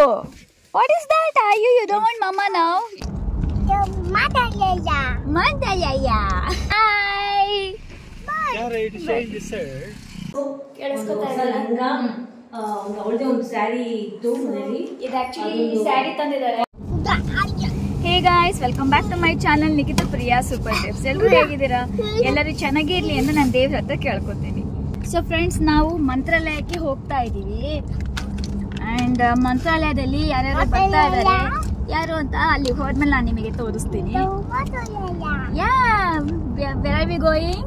What is that? Ayu, you don't want mama now? Mother Yaya. Mother Yaya. Hi. Yara, it is showing the shirt. ಕೇಳಿಸ್ಕೊತಾ ಇರಲ್ಲ ಅವಳದೇ ಒಂದು ಸ್ಯಾರಿ ಇತ್ತು ಮನೇಲಿ. ಇದು actually sari ತಂದಿದ್ದಾರೆ. Hey guys, welcome back to my channel Nikhita Priya super tips. ಎಲ್ಲರೂ ಹೇಗಿದ್ದೀರಾ? ಎಲ್ಲರೂ ಚೆನ್ನಾಗಿರ್ಲಿ ಎಂದು ನಾನು ದೇವ್ರ ಹತ್ರ ಕೇಳ್ಕೊತೀನಿ. ಸೊ ಫ್ರೆಂಡ್ಸ್, ನಾವು ಮಂತ್ರಾಲಯಕ್ಕೆ ಹೋಗ್ತಾ ಇದ್ದೀವಿ. ಆ್ಯಂಡ್ ಮಂತ್ರಾಲಯದಲ್ಲಿ ಯಾರ್ಯಾರು ಬರ್ತಾ ಇದ್ದಾರೆ ಯಾರು ಅಂತ ಅಲ್ಲಿ ಹೋದ್ಮೇಲೆ ನಾನು ನಿಮಗೆ ತೋರಿಸ್ತೀನಿ. Where are we going?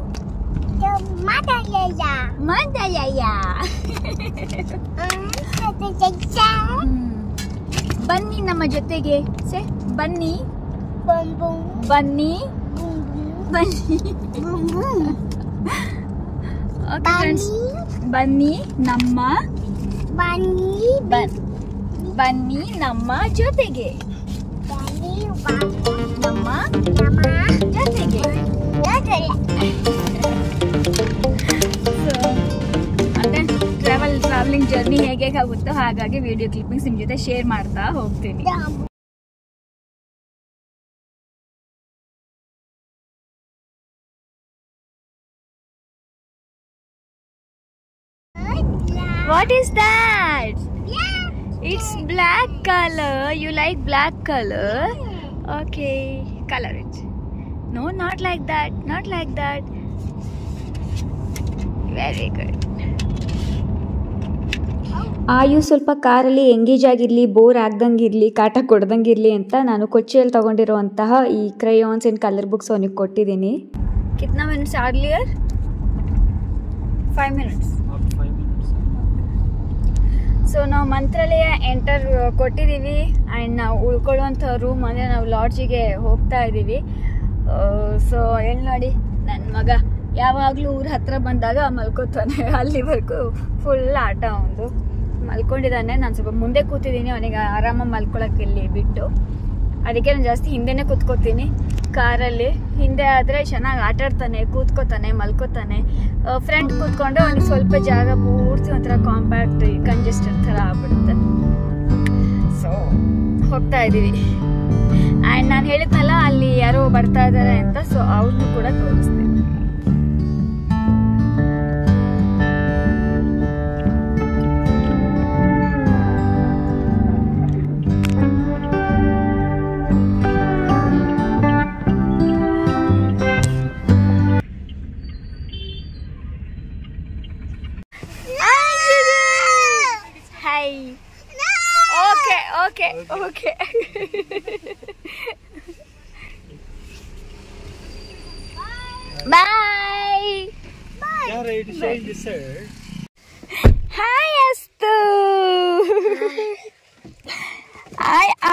Mother Yaya. Mother Yaya. ಬನ್ನಿ ನಮ್ಮ ಜೊತೆಗೆ. ಸೇ ಬನ್ನಿ ಬನ್ನಿ ಬನ್ನಿ. ಓಕೆ ಫ್ರೆಂಡ್ಸ್, ಬನ್ನಿ ನಮ್ಮ ಬನ್ನಿ ನಮ್ಮ ಜೊತೆಗೆ. ನಮ್ಮ ಜೊತೆಗೆ. ಅದೇ ಟ್ರಾವೆಲಿಂಗ್ ಜರ್ನಿ ಹೇಗೆ ಆಗುತ್ತೋ ಹಾಗಾಗಿ ವಿಡಿಯೋ ಕ್ಲಿಪ್ಪಿಂಗ್ಸ್ ನಿಮ್ ಜೊತೆ ಶೇರ್ ಮಾಡ್ತಾ ಹೋಗ್ತೀನಿ. What is that? It's black color. You like black color? Okay, color it. No, not like that. Not like that. Very good. ಆಯು ಸ್ವಲ್ಪ ಕಾರಲ್ಲಿ ಎಂಗೇಜ್ ಆಗಿರಲಿ, ಬೋರ್ ಆಗ್ದಂಗಿರಲಿ, ಕಾಟ ಕೊಡ್ದಂಗಿರಲಿ ಅಂತ ನಾನು ಕೊಚ್ಚಿಯಲ್ಲಿ ತಗೊಂಡಿರುವಂತಹ ಈ ಕ್ರಯಾನ್ಸ್ ಆ್ಯಂಡ್ ಕಲರ್ ಬುಕ್ಸ್ ಅವನಿಗೆ ಕೊಟ್ಟಿದ್ದೀನಿ. कितना मिनट्स अर्लियर? 5 minutes. ಸೊ ನಾವು ಮಂತ್ರಾಲಯ ಎಂಟರ್ ಕೊಟ್ಟಿದ್ದೀವಿ. ಆ್ಯಂಡ್ ನಾವು ಉಳ್ಕೊಳ್ಳುವಂಥ ರೂಮ್ ಅಂದರೆ ನಾವು ಲಾಡ್ಜಿಗೆ ಹೋಗ್ತಾ ಇದ್ದೀವಿ. ಸೊ ಎಲ್ಲಿ ನೋಡಿ, ನನ್ನ ಮಗ ಯಾವಾಗಲೂ ಊರ ಹತ್ರ ಬಂದಾಗ ಮಲ್ಕೋತಾನೆ. ಅಲ್ಲಿವರೆಗೂ ಫುಲ್ ಆಟ ಅವನು ಮಲ್ಕೊಂಡಿದ್ದಾನೆ. ನಾನು ಸ್ವಲ್ಪ ಮುಂದೆ ಕೂತಿದ್ದೀನಿ, ಅವನಿಗೆ ಆರಾಮಾಗಿ ಮಲ್ಕೊಳಕ್ಕೆ ಇಲ್ಲಿ ಬಿಟ್ಟು. ಅದಕ್ಕೆ ನಾನು ಜಾಸ್ತಿ ಹಿಂದೆನೇ ಕೂತ್ಕೋತೀನಿ ಕಾರಲ್ಲಿ. ಹಿಂದೆ ಆದರೆ ಚೆನ್ನಾಗಿ ಆಟಾಡ್ತಾನೆ, ಕೂತ್ಕೋತಾನೆ, ಮಲ್ಕೋತಾನೆ. ಫ್ರಂಟ್ ಕೂತ್ಕೊಂಡ್ರೆ ಅವನಿಗೆ ಸ್ವಲ್ಪ ಜಾಗ ಪೂರ್ತಿ ಒಂಥರ ಕಾಂಪ್ಯಾಕ್ಟ್ ಕಂಜೆಸ್ಟೆಡ್ ಥರ ಆಗ್ಬಿಡುತ್ತೆ. ಸೊ ಹೋಗ್ತಾ ಇದ್ದೀವಿ. ಆ್ಯಂಡ್ ನಾನು ಹೇಳಿದ್ನಲ್ಲ ಅಲ್ಲಿ ಯಾರೋ ಬರ್ತಾ ಇದ್ದಾರೆ ಅಂತ, ಸೊ ಅವ್ರನ್ನೂ ಕೂಡ ತೋರಿಸ್ತೀನಿ. Okay. Bye. Yara, it is showing the shirt. Hi, Astu.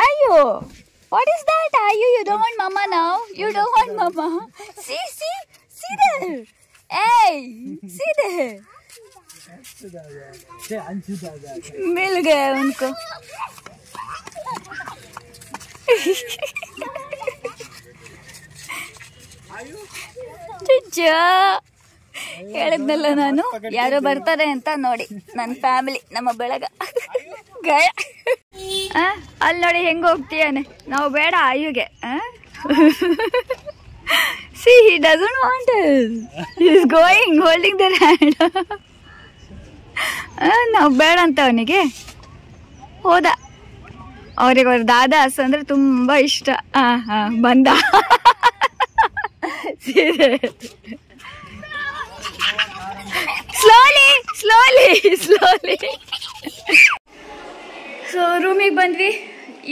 Ayu. What is that? Ayu, you don't want mama now? You don't want mama? See there. Hey, see there. मिल गया उनको. ಹೇಳಿದ್ನಲ್ಲ ನಾನು, ಯಾರೋ ಬರ್ತಾರೆ ಅಂತ. ನೋಡಿ ನನ್ನ ಫ್ಯಾಮಿಲಿ, ನಮ್ಮ ಬೆಳಗ ಗಯ. ಅಲ್ಲಿ ನೋಡಿ ಹೆಂಗ ಹೋಗ್ತೀಯಾನೆ. ನಾವು ಬೇಡ ಆಯುಗೆ. See, he doesn't want us. He is going, holding their hand. ನಾವು ಬೇಡ ಅಂತ ಅವನಿಗೆ ಹೋದ. ಅವ್ರಿಗೆ ಅವ್ರ ದಾದಾಸ್ ಅಂದ್ರೆ ತುಂಬಾ ಇಷ್ಟ. ಬಂದ. ಸ್ಲೋಲಿ. ಸೊ ರೂಮಿಗೆ ಬಂದ್ವಿ.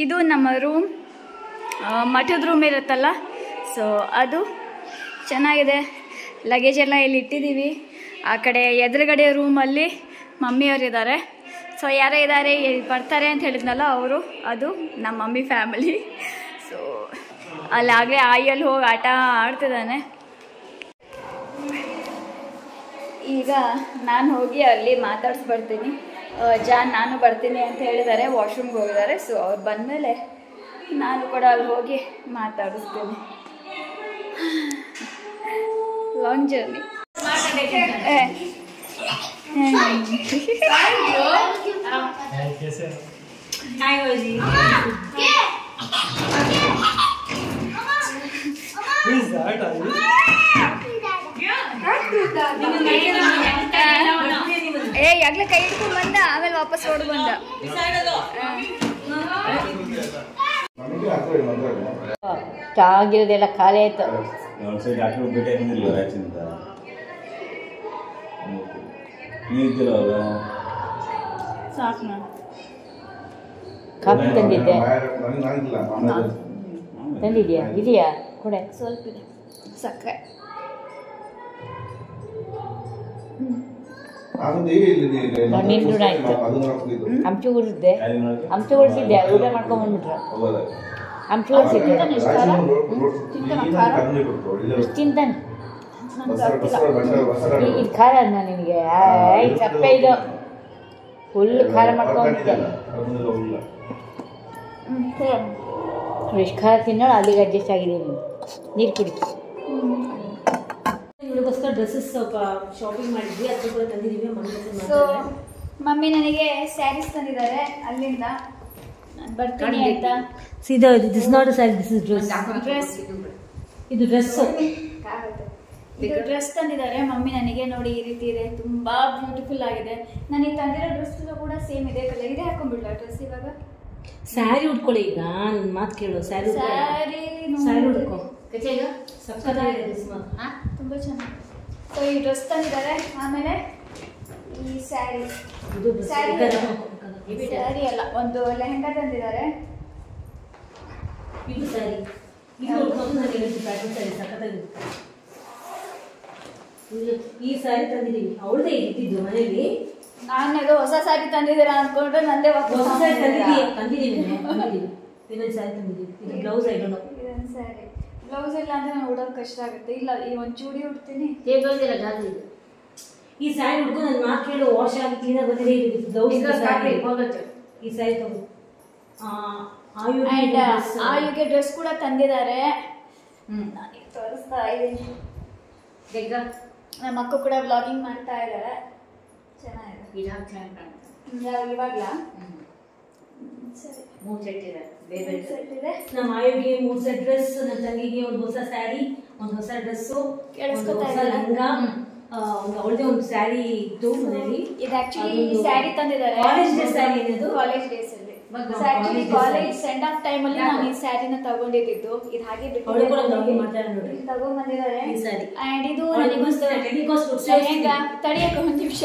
ಇದು ನಮ್ಮ ರೂಮ್, ಮಠದ ರೂಮ್ ಇರುತ್ತಲ್ಲ, ಸೊ ಅದು ಚೆನ್ನಾಗಿದೆ. ಲಗೇಜ್ ಎಲ್ಲ ಇಲ್ಲಿ ಇಟ್ಟಿದ್ದೀವಿ. ಆ ಕಡೆ ಎದುರುಗಡೆ ರೂಮಲ್ಲಿ ಮಮ್ಮಿಯವರಿದ್ದಾರೆ. ಸೊ ಯಾರೇ ಇದ್ದಾರೆ, ಬರ್ತಾರೆ ಅಂತ ಹೇಳಿದ್ನಲ್ಲ ಅವರು, ಅದು ನಮ್ಮ ಮಮ್ಮಿ ಫ್ಯಾಮಿಲಿ. ಸೊ ಅಲ್ಲಾಗಲೇ ಆಯಲ್ಲಿ ಹೋಗಿ ಆಟ ಆಡ್ತಿದ್ದಾನೆ. ಈಗ ನಾನು ಹೋಗಿ ಅಲ್ಲಿ ಮಾತಾಡಿಸ್ಬರ್ತೀನಿ. ಜಾನ್ ನಾನು ಬರ್ತೀನಿ ಅಂತ ಹೇಳಿದ್ದಾರೆ, ವಾಶ್ರೂಮ್ಗೆ ಹೋಗಿದ್ದಾರೆ. ಸೊ ಅವ್ರು ಬಂದಮೇಲೆ ನಾನು ಕೂಡ ಅಲ್ಲಿ ಹೋಗಿ ಮಾತಾಡಿಸ್ತೀನಿ. Long journey. Hi, Rosie. Who is that? Are you? ಆಗ್ಲೇ ಕೈ ಹಿಡ್ಕೊಂಡ್ ಬಂದ, ಆಮೇಲೆ ವಾಪಸ್ ಓಡ್ ಬಂದ. ಆಗಿರೋದೆಲ್ಲ ಖಾಲಿ ಆಯ್ತು. ಸಾಕು ನಾನು ಕಾಫಿ ತಂದಿದ್ದೆ. ತಂದಿದ್ಯಾ? ಇದೆಯಾ? ಕೊಡೆ. ಸ್ವಲ್ಪ ಇದೆ ಸಕ್ಕರೆ. ನಿಂದು ಆಯ್ತು. ಹಂಚು ಉಳಿಸಿದ್ದೆ, ಹಂಚು ಉಳಿಸಿದ್ದೆ, ಊಟ ಮಾಡ್ಕೊಂಡ್ಬಂದ್ಬಿಟ್ರೆ ಹಂಚು ಉಳಿಸಿದ್ದೆ. ಎಷ್ಟು ತಿಂತಾನೆ? ಇದು ಖಾರ ಅದ್ನ ನಿನಗೆ? ಸಪ್ಪೆ ಇದು ಫುಲ್ ಖಾರ ಮಾಡ್ಕೊಂಡ್ಬಿಟ್ಟೆ. ಎಷ್ಟು ಖಾರ ತಿನ್ನೋಳು ಅಲ್ಲಿಗೆ ಅಡ್ಜಸ್ಟ್ ಆಗಿದೆ. ನೀರು ಕುಡಿ. ಇವಳಿಗೋಸ್ಕರ ಡ್ರೆಸ್ಸಸ್ ಸ್ವಲ್ಪ ಶಾಪಿಂಗ್ ಮಾಡಿದ್ವಿ, ಅದು ಕೂಡ ತಂದಿದ್ದೀವಿ. ಸೊ ಮಮ್ಮಿ ನನಗೆ ಸ್ಯಾರೀಸ್ ತಂದಿದ್ದಾರೆ ಅಲ್ಲಿಂದ. ನಾನು ಬರ್ತೀನಿ ಆಯ್ತಾ? ಸೀದಾ this not a sari, this is dress. ಇದು ಡ್ರೆಸ್. ಇದು ಡ್ರೆಸ್ ತಂದಿದ್ದಾರೆ ಮಮ್ಮಿ ನನಗೆ. ನೋಡಿ ಈ ರೀತಿ ಇದೆ, ತುಂಬಾ ಬ್ಯೂಟಿಫುಲ್ ಆಗಿದೆ. ನನಗೆ ತಂದಿರೋ ಡ್ರೆಸ್ ಕೂಡ ಸೇಮ್ ಇದೆ ಕಲರ್. ಇದೇ ಹಾಕೊಂಡ್ಬಿಡ್ಲ ಡ್ರೆಸ್ ಇವಾಗ? ಸ್ಯಾರಿ ಉಟ್ಕೊಳ್ಳಿ. ಈಗ ನನ್ನ ಮಾತು ಕೇಳು. ಸ್ಯಾರಿ ಸ್ಯಾರಿ ಉಟ್ಕೋ. ಸಕ್ಕತ್ತಾಗಿದೆ, ತುಂಬಾ ಚೆನ್ನಾಗಿದೆ. ಸೊ ಈ ಡ್ರೆಸ್ ತಂದಿದ್ದಾರೆ. ಆಮೇಲೆ ಈ ಸ್ಯಾರಿ, ಸ್ಯಾರಿ ಅಲ್ಲ, ಒಂದು ಲೆಹಂಗಾ ತಂದಿದ್ದಾರೆ. ಇದು ಸ್ಯಾರಿ, ಇದು ಉಟ್ಕೊಂಡು ನನಗೆ ಪ್ಯಾಟರ್ನ್ ಸ್ಯಾರಿ ಸಕ್ಕತ್ತಾಗಿದೆ. ಈ ಸ್ಯಾರಿ ತಂದಿದ್ದೀವಿ, ಅವಳದೇ ಇದ್ದಿದ್ದು ಮನೆಯಲ್ಲಿ. ನಾನು ಅದು ಹೊಸ ಸ್ಯಾರಿ ತಂದಿದ್ದೀರಾ ಅನ್ಕೊಂಡ್ರೆ ನಂದೇ ಹೊಸ ಸ್ಯಾರಿ ತಂದಿದ್ದೀವಿ. ಇನ್ನೊಂದು ಸ್ಯಾರಿ ತಂದಿದ್ದೀವಿ. ಇದು ಬ್ಲೌಸ್ ಐಡೋಣ. ಇದೊಂದು ಸ್ಯಾರಿ ಬ್ಲೌಸ್ ಇಲ್ಲ ಅಂದ್ರೆ ನಾನು ಉಡೋದು ಕಷ್ಟ ಆಗುತ್ತೆ. ಇಲ್ಲ ಈ ಒಂದು ಚೂಡಿ ಉಡ್ತೀನಿ. ಈ ಸ್ಯಾರಿ ಉಟ್ಕೊಂಡು ನನ್ನ ಮಾತು ಕೇಳು. ವಾಶ್ ಆಗಿ ಕ್ಲೀನಾಗಿ ಬಂದಿದೆ. ಇದು ಬ್ಲೌಸ್ ಈ ಸ್ಯಾರಿ ತಗೋ. ಆಯುಗೆ ಡ್ರೆಸ್ ಕೂಡ ತಂದಿದ್ದಾರೆ. ನಾನು ತೋರಿಸ್ತಾ ಇದ್ದೀನಿ. ನಮ್ಮ ಅಕ್ಕ ಕೂಡ ವ್ಲಾಗಿಂಗ್ ಮಾಡ್ತಾ ಇದ್ದಾರೆ. ಚೆನ್ನಾಗಿದೆ. ಇವಾಗ್ಲಾ? ಸರಿ, 3 ಸೆಟ್ ಇದೆ. ಬೇರೆ ಸೆಟ್ ಇದೆ. ನಮ್ಮ ಆಯುಗೆ 3 ಸೆಟ್ ಡ್ರೆಸ್, ನನ್ನ ತಂಗಿಗೆ ಒಂದು ಹೊಸ ಸ್ಯಾರಿ, ಒಂದು ಹೊಸ ಡ್ರೆಸ್ಸು, ಕೇಳಿಸ್ಕೊತಾ ಲಂಗ, ಅವಳದೇ ಒಂದು ಸ್ಯಾರಿ ಇತ್ತು ಮನೆಯಲ್ಲಿ. ಇದು ಆಕ್ಚುಲಿ ಸ್ಯಾರಿ ತಂದಿದ್ದಾರೆ. ಕಾಲೇಜ್ ಡೇ ಸ್ಯಾರಿ ಏನಿದು? ಕಾಲೇಜ್ ಡೇಸ್ ಅಲ್ಲಿ actually college send off time ಅಲ್ಲಿ ನಾನು ಈ ಸ್ಯಾರಿನ ತಗೊಂಡಿದ್ದು. ಇದು ಹಾಗೆ ಬಿಟ್ಟು ತಗೊಂಡ್ಬಂದಿದ್ದಾರೆ. ಅಂಡ್ ಇದು ತಡಿಯಕ್ಕೆ ಒಂದು ನಿಮಿಷ.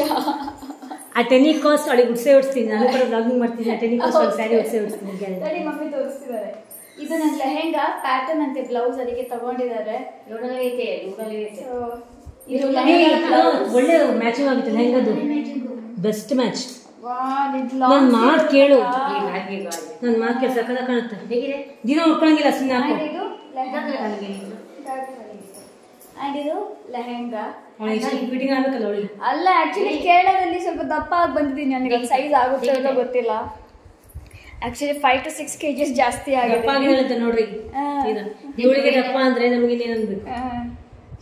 ಆ ಟೆನಿಕ್ ಕಾಸ್ಟ್ ಅವಳಿಗೆ ಉಡ್ಸೆ ಉಡ್ಸ್ತೀನಿ. ನಾನು ಕೂಡ ವ್ಲಾಗಿಂಗ್ ಮಾಡ್ತೀನಿ. ಆ ಟೆನಿಕ್ ಕಾಸ್ಟ್ ಸ್ಯಾರಿ ಉಡ್ಸೆ ಉಡ್ಸ್ತೀನಿ. ತಡಿ ಮಮ್ಮಿ ತೋರಿಸ್ತಿದ್ದಾರೆ. ಇದು ನನ್ನ ಲೆಹೆಂಗಾ ಪ್ಯಾಟರ್ನ್ ಅಂತೆ ಬ್ಲೌಸ್, ಅದಕ್ಕೆ ತಗೊಂಡಿದ್ದಾರೆ. ಇದು ಒಳ್ಳೆ ಮ್ಯಾಚಿಂಗ್ ಆಗುತ್ತೆ ಲೆಹೆಂಗಾದು. Best match. ನನ್ನ ಮಾತು ಕೇಳು, ನನ್ನ ಮಾತು ಕೇಳು. ಸಕ್ಕದ ಕಾಣುತ್ತೆ. ದಿನ ಉಟ್ಕೊಂಗಿಲ್ಲ ಸುಮ್ಮನೆ ಹಾಕು. ಅಂಡ್ ಇದು ಲೆಹೆಂಗಾ. ಫಿಟ್ಟಿಂಗ್ ಆಗ್ಬೇಕಲ್ಲ ಅವಳಿಗೆ. ಅಲ್ಲ, ಆಕ್ಚುಲಿ ಕೇರಳದಲ್ಲಿ ಸ್ವಲ್ಪ ದಪ್ಪ ಆಗಿ ಬಂದಿದ್ದೀನಿ. ನನಗೆ ಸೈಜ್ ಆಗುತ್ತೆ ಅಂತ ಗೊತ್ತಿಲ್ಲ. ಆಕ್ಚುಲಿ 5 to 6 kgs ಜಾಸ್ತಿ ಆಗಿದೆ ನೋಡ್ರಿ. ಇವಳಿಗೆ ದಪ್ಪ ಅಂದ್ರೆ ನಮಗೆ ಏನನ್ಬೇಕು.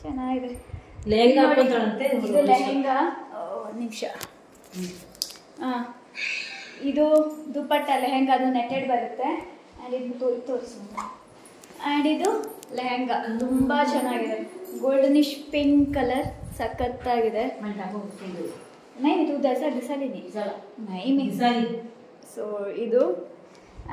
ಚೆನ್ನಾಗಿದೆ. ಲೆಹೆಂಗಾ ಹಾಕೊಂತಾಳಂತೆ. ಇದು ಲೆಹೆಂಗಾ. ಒಂದು ನಿಮಿಷ. ಇದು ದುಪ್ಪಟ್ಟ ಲೆಹೆಂಗಾ, ಅದು ನೆಟೆಡ್ ಬರುತ್ತೆ. ಆ್ಯಂಡ್ ಇದು ತೋರಿಸು. ಆ್ಯಂಡ್ ಇದು ಲೆಹೆಂಗಾ ತುಂಬಾ ಚೆನ್ನಾಗಿದೆ. ಗೋಲ್ಡನಿಶ್ ಪಿಂಕ್ ಕಲರ್, ಸಖತ್ತಾಗಿದೆ. ಇದು ದಿಸಾಲಿನಿ. ಸೊ ಇದು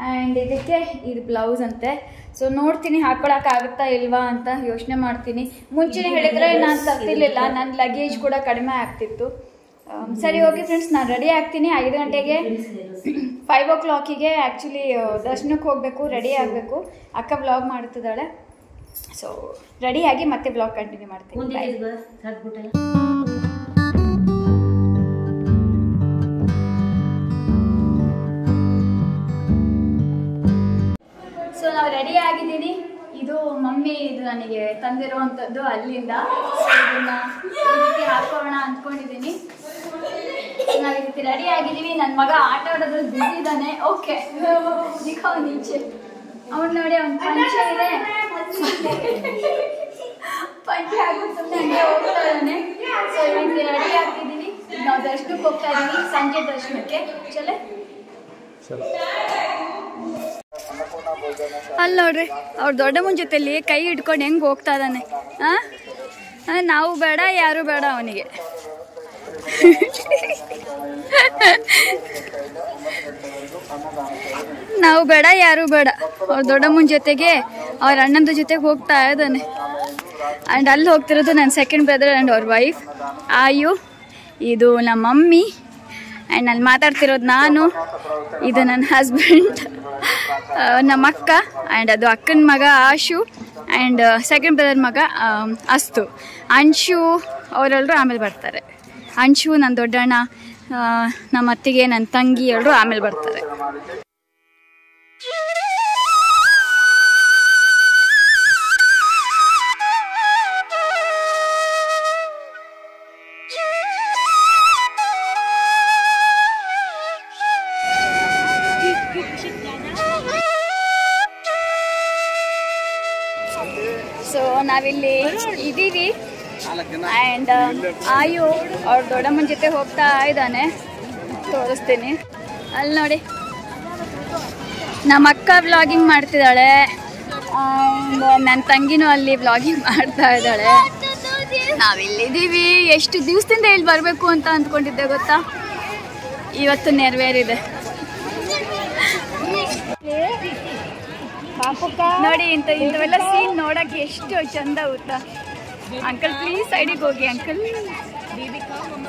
ಆ್ಯಂಡ್ ಇದಕ್ಕೆ ಇದು ಬ್ಲೌಸ್ ಅಂತೆ. ಸೊ ನೋಡ್ತೀನಿ ಹಾಕೊಳಕ್ಕಾಗುತ್ತಾ ಇಲ್ವಾ ಅಂತ ಯೋಚನೆ ಮಾಡ್ತೀನಿ. ಮುಂಚೆನೇ ಹೇಳಿದ್ರೆ ನಾನು ತರ್ತಿರ್ಲಿಲ್ಲ, ನನ್ನ ಲಗೇಜ್ ಕೂಡ ಕಡಿಮೆ ಆಗ್ತಿತ್ತು. ಸರಿ, ಓಕೆ ಫ್ರೆಂಡ್ಸ್, ನಾನು ರೆಡಿ ಆಗ್ತೀನಿ. 5 ಗಂಟೆಗೆ 5 o'clock ಆ್ಯಕ್ಚುಲಿ ದರ್ಶನಕ್ಕೆ ಹೋಗಬೇಕು, ರೆಡಿ ಆಗಬೇಕು. ಅಕ್ಕ ವ್ಲಾಗ್ ಮಾಡ್ತಿದ್ದಾಳೆ. ಸೊ ರೆಡಿಯಾಗಿ ಮತ್ತೆ ವ್ಲಾಗ್ ಕಂಟಿನ್ಯೂ ಮಾಡ್ತೀನಿ. ಸೊ ನಾವು ರೆಡಿ ಆಗಿದ್ದೀನಿ. ಇದು ಮಮ್ಮಿ ಇದು ನನಗೆ ತಂದಿರುವಂಥದ್ದು ಅಲ್ಲಿಂದ. ಸೊ ಇದನ್ನ ಹಾಕೋಣ ಅಂದ್ಕೊಂಡಿದ್ದೀನಿ. ನಾವು ಈ ರೀತಿ ರೆಡಿ ಆಗಿದ್ದೀವಿ. ನನ್ನ ಮಗ ಆಟ ಆಡೋದ್ರಲ್ಲಿ ಬಿಸಿ ಇದ್ದಾನೆ. ಓಕೆ, ನಿಂಚೆ ಅವ್ನು ನೋಡಿ, ಅವ್ನು ಪಂಚೆ ಇದೆ, ಪಂಚೆ ಹಾಕಿ ಸುಮ್ಮನೆ ಹಂಗೆ ಹೋಗ್ತಾ ಇದ್ದಾನೆ. ಸೊ ಈ ರೀತಿ ರೆಡಿ ಆಗ್ತಿದ್ದೀನಿ. ನಾವು ದರ್ಶನಕ್ಕೆ ಹೋಗ್ತಾ ಇದ್ದೀವಿ, ಸಂಜೆ ದರ್ಶನಕ್ಕೆ. ಚಲೆ ಅಲ್ಲಿ ನೋಡ್ರಿ ಅವ್ರ ದೊಡ್ಡಮ್ಮನ ಜೊತೆಲಿ ಕೈ ಹಿಡ್ಕೊಂಡು ಹೆಂಗೆ ಹೋಗ್ತಾ ಇದ್ದಾನೆ. ನಾವು ಬೇಡ ಯಾರು ಬೇಡ ಅವನಿಗೆ. ನಾವು ಬೇಡ ಯಾರು ಬೇಡ, ಅವ್ರ ದೊಡ್ಡಮ್ಮನ ಜೊತೆಗೆ ಅವ್ರ ಅಣ್ಣನ ಜೊತೆಗೆ ಹೋಗ್ತಾ ಇದ್ದಾನೆ. ಆ್ಯಂಡ್ ಅಲ್ಲಿ ಹೋಗ್ತಿರೋದು ನನ್ನ ಸೆಕೆಂಡ್ ಬ್ರದರ್ ಆ್ಯಂಡ್ ಅವ್ರ ವೈಫ್ ಆಯು, ಇದು ನಮ್ಮ ಮಮ್ಮಿ, ಆ್ಯಂಡ್ ಅಲ್ಲಿ ಮಾತಾಡ್ತಿರೋದು ನಾನು, ಇದು ನನ್ನ ಹಸ್ಬೆಂಡ್, ನಮ್ಮ ಅಕ್ಕ, ಆ್ಯಂಡ್ ಅದು ಅಕ್ಕನ ಮಗ ಆಶು, ಆ್ಯಂಡ್ ಸೆಕೆಂಡ್ ಬ್ರದರ್ ಮಗ ಅಸ್ತು. ಅಂಶು ಅವರೆಲ್ಲರೂ ಆಮೇಲೆ ಬರ್ತಾರೆ. ಅಂಶು, ನನ್ನ ದೊಡ್ಡಣ್ಣ, ನಮ್ಮ ಅತ್ತಿಗೆ, ನನ್ನ ತಂಗಿ ಎಲ್ಲರೂ ಆಮೇಲೆ ಬರ್ತಾರೆ. ಸೊ ನಾವಿಲ್ಲಿ ಇದ್ದೀವಿ ಆ್ಯಂಡ್ ಆಯು ಅವ್ರ ದೊಡ್ಡಮ್ಮನ ಜೊತೆ ಹೋಗ್ತಾ ಇದ್ದಾನೆ, ತೋರಿಸ್ತೀನಿ. ಅಲ್ಲಿ ನೋಡಿ ನಮ್ಮ ಅಕ್ಕ ವ್ಲಾಗಿಂಗ್ ಮಾಡ್ತಿದ್ದಾಳೆ ಆ್ಯಂಡ್ ನನ್ನ ತಂಗಿನೂ ಅಲ್ಲಿ ವ್ಲಾಗಿಂಗ್ ಮಾಡ್ತಾ ಇದ್ದಾಳೆ. ನಾವಿಲ್ಲಿದ್ದೀವಿ. ಎಷ್ಟು ದಿವಸದಿಂದ ಇಲ್ಲಿ ಬರಬೇಕು ಅಂತ ಅಂದ್ಕೊಂಡಿದ್ದೆ ಗೊತ್ತಾ, ಇವತ್ತು ನೆರವೇರಿದೆ. ನೋಡಿ ಇಂಥವೆಲ್ಲ ಸೀನ್ ನೋಡಕ್ಕೆ ಎಷ್ಟು ಚಂದ ಗೊತ್ತಾ. ಅಂಕಲ್ ಪ್ಲೀಸ್ ಸೈಡಿಗೆ ಹೋಗಿ ಅಂಕಲ್.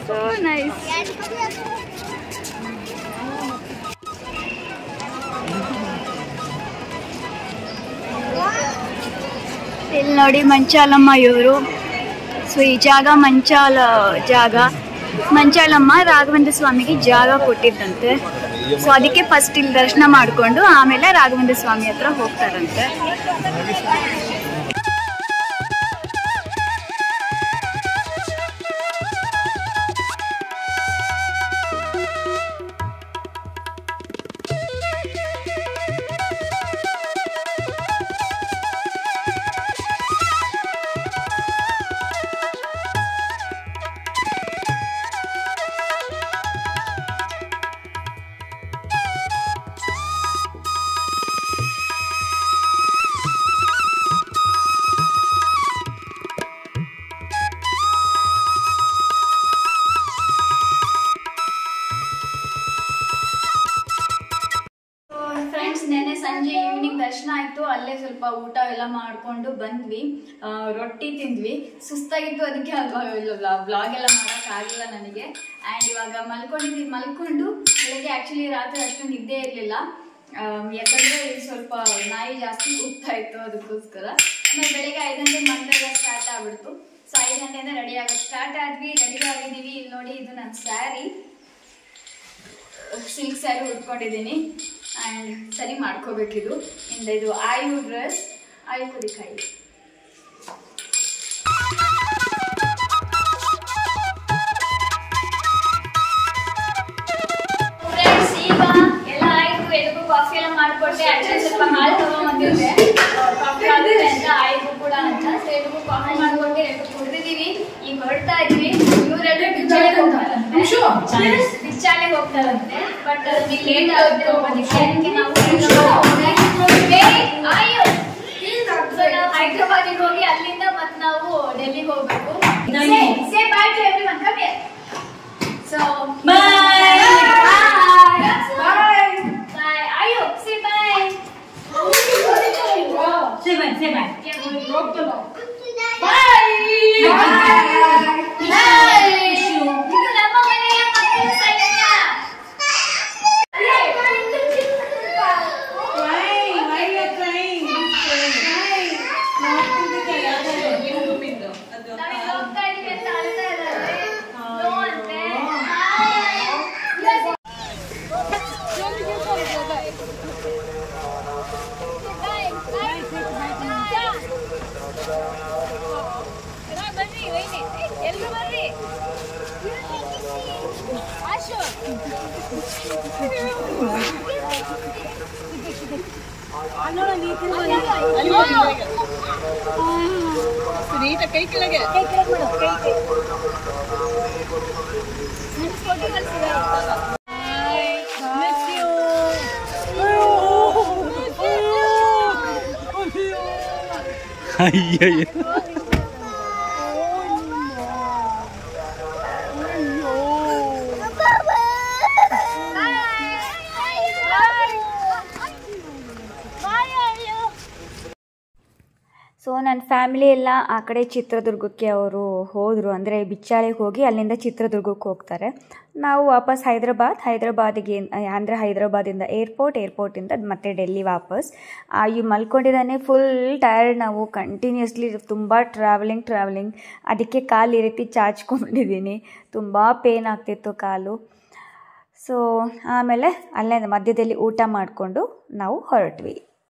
So nice. ಇಲ್ಲಿ ನೋಡಿ ಮಂಚಾಲಮ್ಮ ಇವರು. ಸೊ ಈ ಜಾಗ ಮಂಚಾಲ ಜಾಗ. ಮಂಚಾಲಮ್ಮ ರಾಘವೇಂದ್ರ ಸ್ವಾಮಿಗೆ ಜಾಗ ಕೊಟ್ಟಿದ್ದಂತೆ. ಸೊ ಅದಕ್ಕೆ ಫಸ್ಟ್ ಇಲ್ಲಿ ದರ್ಶನ ಮಾಡಿಕೊಂಡು ಆಮೇಲೆ ರಾಘವೇಂದ್ರ ಸ್ವಾಮಿ ಹತ್ರ ಹೋಗ್ತಾರಂತೆ. ನೆನ್ನೆ ಸಂಜೆ ಈವ್ನಿಂಗ್ ದರ್ಶನ ಆಯಿತು. ಅಲ್ಲೇ ಸ್ವಲ್ಪ ಊಟ ಎಲ್ಲ ಮಾಡಿಕೊಂಡು ಬಂದ್ವಿ, ರೊಟ್ಟಿ ತಿಂದ್ವಿ. ಸುಸ್ತಾಗಿತ್ತು, ಅದಕ್ಕೆ ವ್ಲಾಗ್ ಎಲ್ಲ ಮಾಡೋಕ್ಕಾಗಿಲ್ಲ ನನಗೆ. ಆ್ಯಂಡ್ ಇವಾಗ ಮಲ್ಕೊಂಡು ಬೆಳಗ್ಗೆ ಆ್ಯಕ್ಚುಲಿ ರಾತ್ರಿ ಅಷ್ಟು ನಿದ್ದೆ ಇರಲಿಲ್ಲ, ಯಾಕಂದರೆ ಸ್ವಲ್ಪ ನಾಯಿ ಜಾಸ್ತಿ ಕೂಗ್ತಾ ಇತ್ತು, ಅದಕ್ಕೋಸ್ಕರ. ಆಮೇಲೆ ಬೆಳಗ್ಗೆ 5 ಗಂಟೆಗೆ ಮಂತ್ರ ಸ್ಟಾರ್ಟ್ ಆಗ್ಬಿಡ್ತು. ಸೊ 5 ಗಂಟೆಯಿಂದ ರೆಡಿ ಆಗೋದು ಸ್ಟಾರ್ಟ್ ಆದ್ವಿ, ರೆಡಿ ಆಗಿದ್ದೀವಿ. ಇಲ್ಲಿ ನೋಡಿ, ಇದು ನನ್ನ ಸ್ಯಾರಿ, ಸಿಲ್ಕ್ ಸ್ಯಾರಿ ಉಟ್ಕೊಂಡಿದ್ದೀನಿ ಆ್ಯಂಡ್ ಸರಿ ಮಾಡ್ಕೋಬೇಕಿದು. ಇಂದ ಇದು ಆಯು ಡ್ರೆಸ್, ಆಯು ಕುಡಿಕಾಯಿ. ಫ್ರೆಂಡ್ಸ್, ಈಗ ಎಲ್ಲ ಆಯ್ತು, ಎಲ್ರಿಗೂ ಕಾಫಿ ಎಲ್ಲ ಮಾಡ್ಕೊಟ್ಟೆ. ಆಕ್ಚುಲಿ ಸ್ವಲ್ಪ ಹಾಲು ತಗೊಂಡ್ಬಂದಿದ್ದೆ, ಕಾಫಿ ಆಗುತ್ತೆ ಅಂತ ಆಯ್ತು ಕೂಡ ಅಂತ. ಸೊ ಎಲ್ರಿಗೂ ಕಾಫಿ ಮಾಡ್ಕೊಟ್ಟೆ, ಎಲ್ರಿಗೂ ಕುಡಿದಿದ್ದೀವಿ. ಈಗ ಹೊರಡ್ತಾ ಇದ್ವಿ. ಇವರೆಲ್ಲರೂ ಬಿಚ್ಚಾಲೆಗೆ ಹೋಗ್ತಾರಂತೆ, ಬಟ್ ಅದಕ್ಕೆ ಲೇಟ್ ಆಗುತ್ತೆ ಹೋಗೋದಕ್ಕೆ. ಅದಕ್ಕೆ ನಾವು ಹೈದ್ರಾಬಾದಿಗೆ ಹೋಗಿ ಅಲ್ಲಿಂದ ಮತ್ತೆ ನಾವು ಡೆಲ್ಲಿಗೆ ಹೋಗ್ಬೇಕು. Say bye to everyone, come here. So bye bye bye. ಆಯು say bye. Say bye say bye. ಕೈ ಕೆಳಗೆ ಮಾಡು, ಕೈ ಕೈ. ಅಯ್ಯಯ್ಯ. ಸೊ ನನ್ನ ಫ್ಯಾಮಿಲಿ ಎಲ್ಲ ಆ ಕಡೆ ಚಿತ್ರದುರ್ಗಕ್ಕೆ ಅವರು ಹೋದರು, ಅಂದರೆ ಬಿಚ್ಚಾಳಿಗೆ ಹೋಗಿ ಅಲ್ಲಿಂದ ಚಿತ್ರದುರ್ಗಕ್ಕೆ ಹೋಗ್ತಾರೆ. ನಾವು ವಾಪಸ್ ಹೈದ್ರಾಬಾದಿಗೆ ಅಂದರೆ ಹೈದ್ರಾಬಾದಿಂದ ಏರ್ಪೋರ್ಟಿಂದ ಮತ್ತೆ ಡೆಲ್ಲಿ ವಾಪಸ್. ಇವು ಮಲ್ಕೊಂಡಿದ್ದಾನೆ, ಫುಲ್ ಟಯರ್ಡ್. ನಾವು ಕಂಟಿನ್ಯೂಸ್ಲಿ ತುಂಬ ಟ್ರಾವೆಲಿಂಗ್, ಅದಕ್ಕೆ ಕಾಲು ಈ ರೀತಿ ಚಾಚ್ಕೊಂಡಿದ್ದೀನಿ, ತುಂಬ ಪೇನ್ ಆಗ್ತಿತ್ತು ಕಾಲು. ಸೊ ಆಮೇಲೆ ಅಲ್ಲೇ ಮಧ್ಯದಲ್ಲಿ ಊಟ ಮಾಡಿಕೊಂಡು ನಾವು ಹೊರಟ್ವಿ.